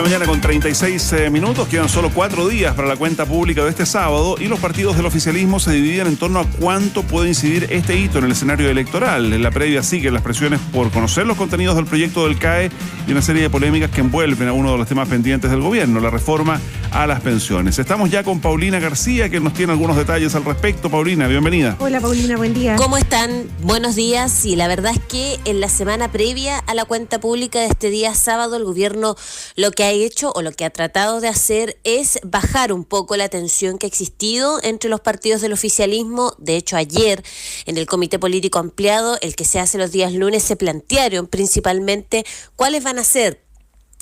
Mañana con 36 minutos, quedan solo 4 días para la cuenta pública de este sábado y los partidos del oficialismo se dividen en torno a cuánto puede incidir este hito en el escenario electoral. En la previa siguen las presiones por conocer los contenidos del proyecto del CAE y una serie de polémicas que envuelven a uno de los temas pendientes del gobierno, la reforma a las pensiones. Estamos ya con Paulina García, que nos tiene algunos detalles al respecto. Paulina, bienvenida. Hola Paulina, buen día. ¿Cómo están? Buenos días. Sí, la verdad es que en la semana previa a la cuenta pública de este día sábado, el gobierno lo que ha hecho o lo que ha tratado de hacer es bajar un poco la tensión que ha existido entre los partidos del oficialismo. De hecho, ayer en el Comité Político Ampliado, el que se hace los días lunes, se plantearon principalmente cuáles van a ser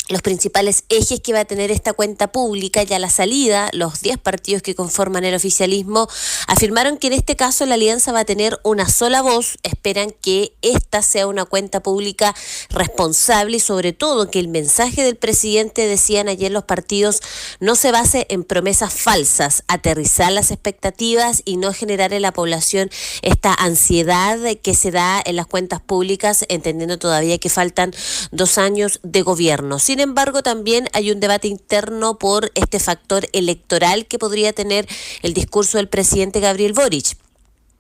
los principales ejes que va a tener esta cuenta pública. Y a la salida, los 10 partidos que conforman el oficialismo afirmaron que en este caso la alianza va a tener una sola voz. Esperan que esta sea una cuenta pública responsable y sobre todo que el mensaje del presidente, decían ayer los partidos, no se base en promesas falsas, aterrizar las expectativas y no generar en la población esta ansiedad que se da en las cuentas públicas, entendiendo todavía que faltan 2 años de gobierno. Sin embargo, también hay un debate interno por este factor electoral que podría tener el discurso del presidente Gabriel Boric.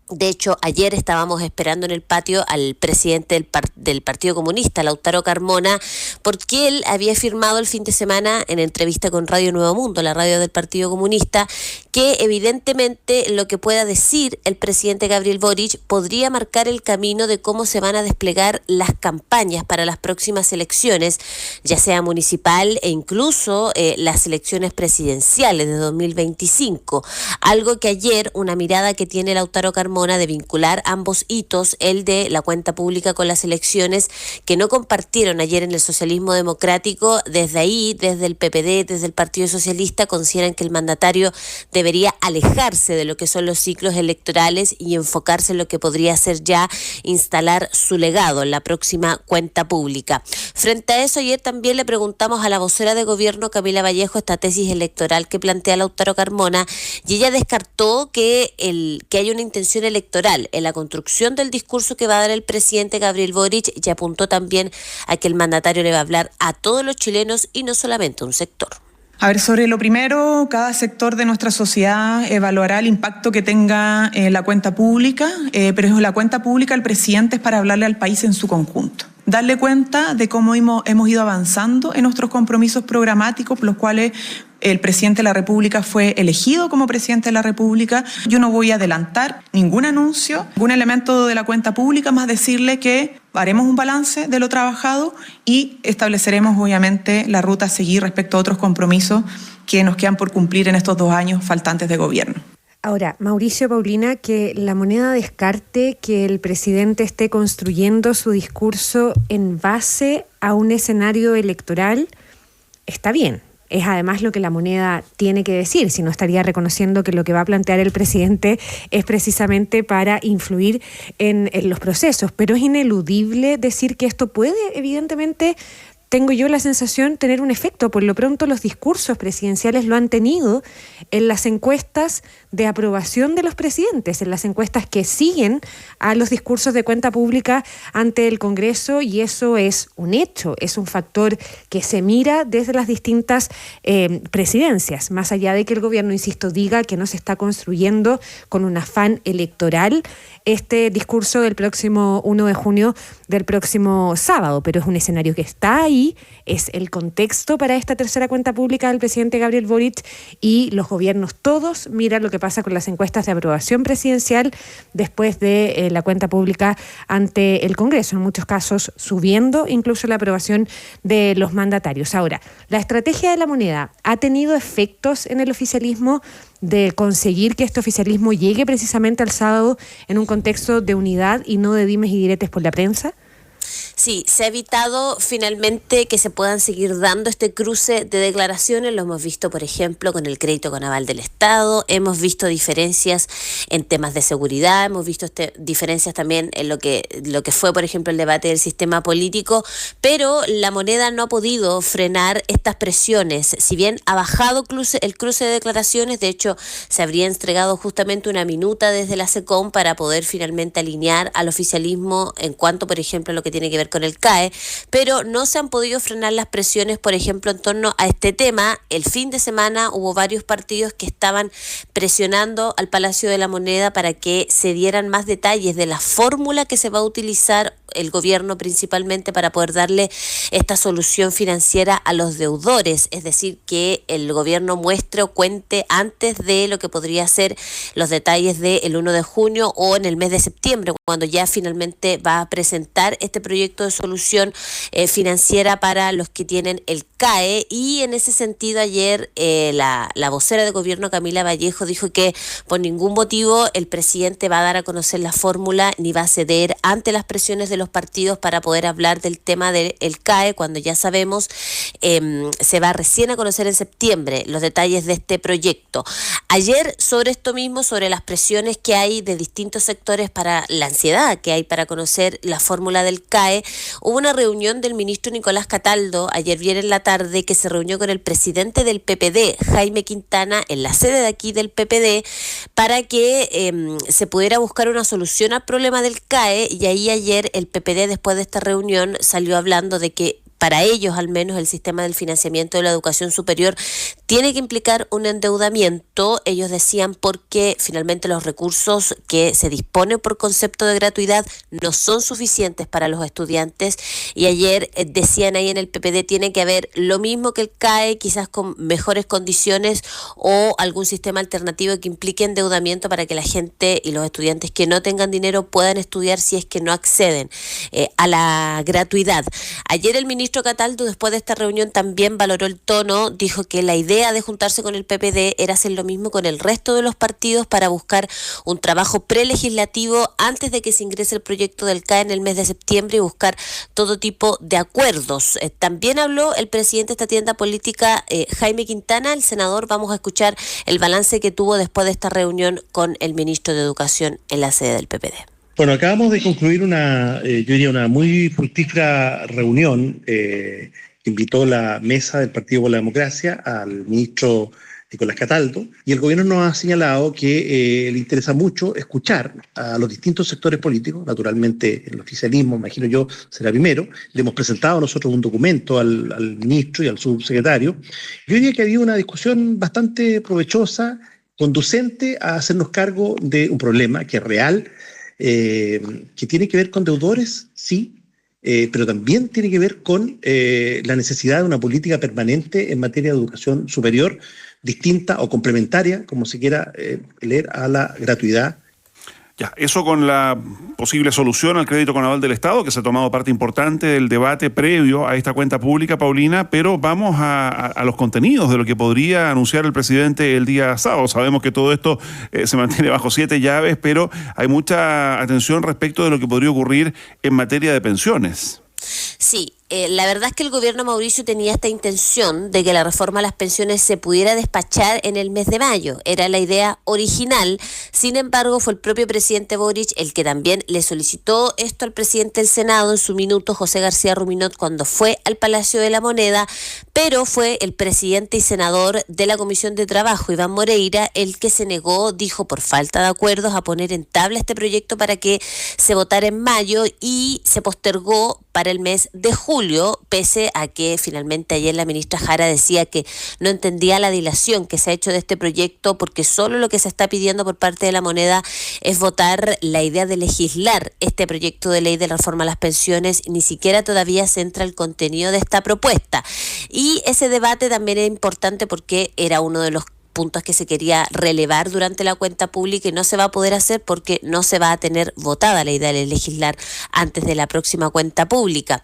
De hecho, ayer estábamos esperando en el patio al presidente del Partido Comunista, Lautaro Carmona, porque él había afirmado el fin de semana en entrevista con Radio Nuevo Mundo, la radio del Partido Comunista, que evidentemente lo que pueda decir el presidente Gabriel Boric podría marcar el camino de cómo se van a desplegar las campañas para las próximas elecciones, ya sea municipal e incluso las elecciones presidenciales de 2025. Algo que ayer, una mirada que tiene Lautaro Carmona de vincular ambos hitos, el de la cuenta pública con las elecciones, que no compartieron ayer en el socialismo democrático. Desde ahí, desde el PPD, desde el Partido Socialista, consideran que el mandatario debería alejarse de lo que son los ciclos electorales y enfocarse en lo que podría ser ya instalar su legado en la próxima cuenta pública. Frente a eso, ayer también le preguntamos a la vocera de gobierno, Camila Vallejo, esta tesis electoral que plantea Lautaro Carmona, y ella descartó que haya una intención electoral en la construcción del discurso que va a dar el presidente Gabriel Boric, y apuntó también a que el mandatario le va a hablar a todos los chilenos y no solamente a un sector. A ver, sobre lo primero, cada sector de nuestra sociedad evaluará el impacto que tenga la cuenta pública, pero la cuenta pública el presidente es para hablarle al país en su conjunto. Darle cuenta de cómo hemos ido avanzando en nuestros compromisos programáticos, por los cuales el presidente de la República fue elegido como presidente de la República. Yo no voy a adelantar ningún anuncio, ningún elemento de la cuenta pública, más decirle que haremos un balance de lo trabajado y estableceremos obviamente la ruta a seguir respecto a otros compromisos que nos quedan por cumplir en estos 2 años faltantes de gobierno. Ahora, Mauricio, Paulina, que la moneda descarte que el presidente esté construyendo su discurso en base a un escenario electoral está bien. Es además lo que la moneda tiene que decir, si no estaría reconociendo que lo que va a plantear el presidente es precisamente para influir en los procesos. Pero es ineludible decir que esto puede, evidentemente, tengo yo la sensación, tener un efecto. Por lo pronto los discursos presidenciales lo han tenido en las encuestas de aprobación de los presidentes, en las encuestas que siguen a los discursos de cuenta pública ante el Congreso, y eso es un hecho, es un factor que se mira desde las distintas presidencias, más allá de que el gobierno, insisto, diga que no se está construyendo con un afán electoral este discurso del próximo 1 de junio del próximo sábado, pero es un escenario que está ahí, es el contexto para esta tercera cuenta pública del presidente Gabriel Boric, y los gobiernos todos miran lo que pasa con las encuestas de aprobación presidencial después de la cuenta pública ante el Congreso, en muchos casos subiendo incluso la aprobación de los mandatarios. Ahora, la estrategia de la moneda ha tenido efectos en el oficialismo de conseguir que este oficialismo llegue precisamente al sábado en un contexto de unidad y no de dimes y diretes por la prensa. Sí, se ha evitado finalmente que se puedan seguir dando este cruce de declaraciones. Lo hemos visto, por ejemplo, con el crédito con aval del Estado. Hemos visto diferencias en temas de seguridad. Hemos visto diferencias también en lo que fue, por ejemplo, el debate del sistema político. Pero la moneda no ha podido frenar estas presiones. Si bien ha bajado el cruce de declaraciones, de hecho, se habría entregado justamente una minuta desde la SECOM para poder finalmente alinear al oficialismo en cuanto, por ejemplo, a lo que tiene que ver ver con el CAE, pero no se han podido frenar las presiones, por ejemplo, en torno a este tema. El fin de semana hubo varios partidos que estaban presionando al Palacio de la Moneda para que se dieran más detalles de la fórmula que se va a utilizar el gobierno principalmente para poder darle esta solución financiera a los deudores, es decir, que el gobierno muestre o cuente antes de lo que podría ser los detalles del 1 de junio o en el mes de septiembre, cuando ya finalmente va a presentar este proyecto de solución financiera para los que tienen el CAE. Y en ese sentido ayer la vocera de gobierno, Camila Vallejo, dijo que por ningún motivo el presidente va a dar a conocer la fórmula ni va a ceder ante las presiones de los partidos para poder hablar del tema del CAE, cuando ya sabemos se va recién a conocer en septiembre los detalles de este proyecto. Ayer, sobre esto mismo, sobre las presiones que hay de distintos sectores, para la ansiedad que hay para conocer la fórmula del CAE, hubo una reunión del ministro Nicolás Cataldo ayer bien en la tarde, que se reunió con el presidente del PPD, Jaime Quintana, en la sede de aquí del PPD, para que se pudiera buscar una solución al problema del CAE. Y ahí ayer el PPD, después de esta reunión, salió hablando de que para ellos, al menos, el sistema del financiamiento de la educación superior tiene que implicar un endeudamiento. Ellos decían porque finalmente los recursos que se disponen por concepto de gratuidad no son suficientes para los estudiantes. Y ayer decían ahí en el PPD, tiene que haber lo mismo que el CAE, quizás con mejores condiciones o algún sistema alternativo que implique endeudamiento para que la gente y los estudiantes que no tengan dinero puedan estudiar si es que no acceden a la gratuidad. Ayer el ministro Cataldo, después de esta reunión, también valoró el tono, dijo que la idea de juntarse con el PPD era hacer lo mismo con el resto de los partidos para buscar un trabajo prelegislativo antes de que se ingrese el proyecto del CAE en el mes de septiembre y buscar todo tipo de acuerdos. También habló el presidente de esta tienda política, Jaime Quintana, el senador. Vamos a escuchar el balance que tuvo después de esta reunión con el ministro de Educación en la sede del PPD. Bueno, acabamos de concluir una muy fructífera reunión que invitó la mesa del Partido por la Democracia al ministro Nicolás Cataldo, y el gobierno nos ha señalado que le interesa mucho escuchar a los distintos sectores políticos. Naturalmente el oficialismo, imagino yo, será primero. Le hemos presentado nosotros un documento al ministro y al subsecretario. Yo diría que ha habido una discusión bastante provechosa, conducente a hacernos cargo de un problema que es real, que tiene que ver con deudores, sí, pero también tiene que ver con la necesidad de una política permanente en materia de educación superior, distinta o complementaria, como se quiera leer, a la gratuidad. Ya, eso con la posible solución al crédito con aval del Estado, que se ha tomado parte importante del debate previo a esta cuenta pública, Paulina, pero vamos a los contenidos de lo que podría anunciar el presidente el día sábado. Sabemos que todo esto se mantiene bajo 7 llaves, pero hay mucha atención respecto de lo que podría ocurrir en materia de pensiones. Sí, la verdad es que el gobierno Mauricio tenía esta intención de que la reforma a las pensiones se pudiera despachar en el mes de mayo. Era la idea original. Sin embargo, fue el propio presidente Boric el que también le solicitó esto al presidente del Senado en su minuto, José García Ruminot, cuando fue al Palacio de la Moneda, pero fue el presidente y senador de la Comisión de Trabajo, Iván Moreira, el que se negó, dijo, por falta de acuerdos, a poner en tabla este proyecto para que se votara en mayo, y se postergó para el mes de julio, pese a que finalmente ayer la ministra Jara decía que no entendía la dilación que se ha hecho de este proyecto, porque solo lo que se está pidiendo por parte de la Moneda es votar la idea de legislar este proyecto de ley de reforma a las pensiones. Ni siquiera todavía se entra el contenido de esta propuesta. Y ese debate también es importante porque era uno de los puntos que se quería relevar durante la cuenta pública, y no se va a poder hacer porque no se va a tener votada la idea de legislar antes de la próxima cuenta pública.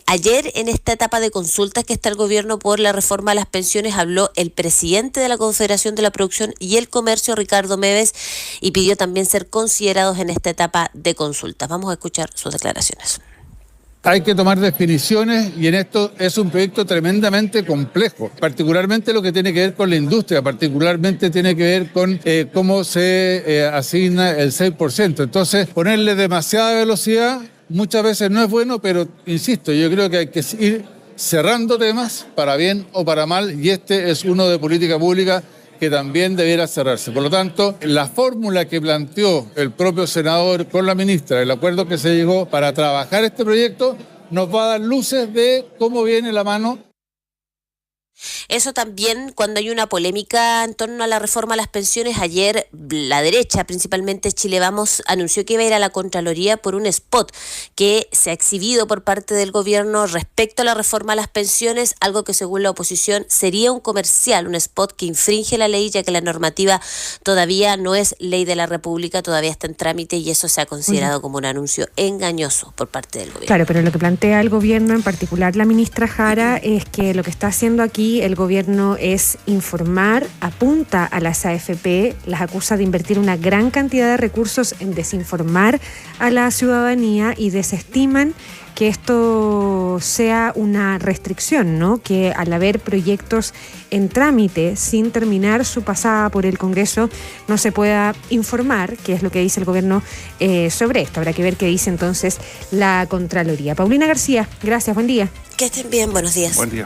Ayer, en esta etapa de consultas que está el gobierno por la reforma a las pensiones, habló el presidente de la Confederación de la Producción y el Comercio, Ricardo Meves, y pidió también ser considerados en esta etapa de consultas. Vamos a escuchar sus declaraciones. Hay que tomar definiciones, y en esto es un proyecto tremendamente complejo, particularmente lo que tiene que ver con la industria, particularmente tiene que ver con cómo se asigna el 6%. Entonces, ponerle demasiada velocidad muchas veces no es bueno, pero insisto, yo creo que hay que ir cerrando temas para bien o para mal, y este es uno de política pública que también debiera cerrarse. Por lo tanto, la fórmula que planteó el propio senador con la ministra, el acuerdo que se llegó para trabajar este proyecto, nos va a dar luces de cómo viene la mano. Eso también, cuando hay una polémica en torno a la reforma a las pensiones, ayer la derecha, principalmente Chile Vamos, anunció que iba a ir a la Contraloría por un spot que se ha exhibido por parte del gobierno respecto a la reforma a las pensiones, algo que según la oposición sería un comercial, un spot que infringe la ley, ya que la normativa todavía no es ley de la República, todavía está en trámite y eso se ha considerado como un anuncio engañoso por parte del gobierno. Claro, pero lo que plantea el gobierno, en particular la ministra Jara, es que lo que está haciendo aquí el gobierno es informar, apunta a las AFP, las acusa de invertir una gran cantidad de recursos en desinformar a la ciudadanía y desestiman que esto sea una restricción, ¿no? Que al haber proyectos en trámite sin terminar su pasada por el Congreso no se pueda informar, que es lo que dice el gobierno sobre esto. Habrá que ver qué dice entonces la Contraloría. Paulina García, gracias, buen día. Que estén bien, buenos días. Buen día.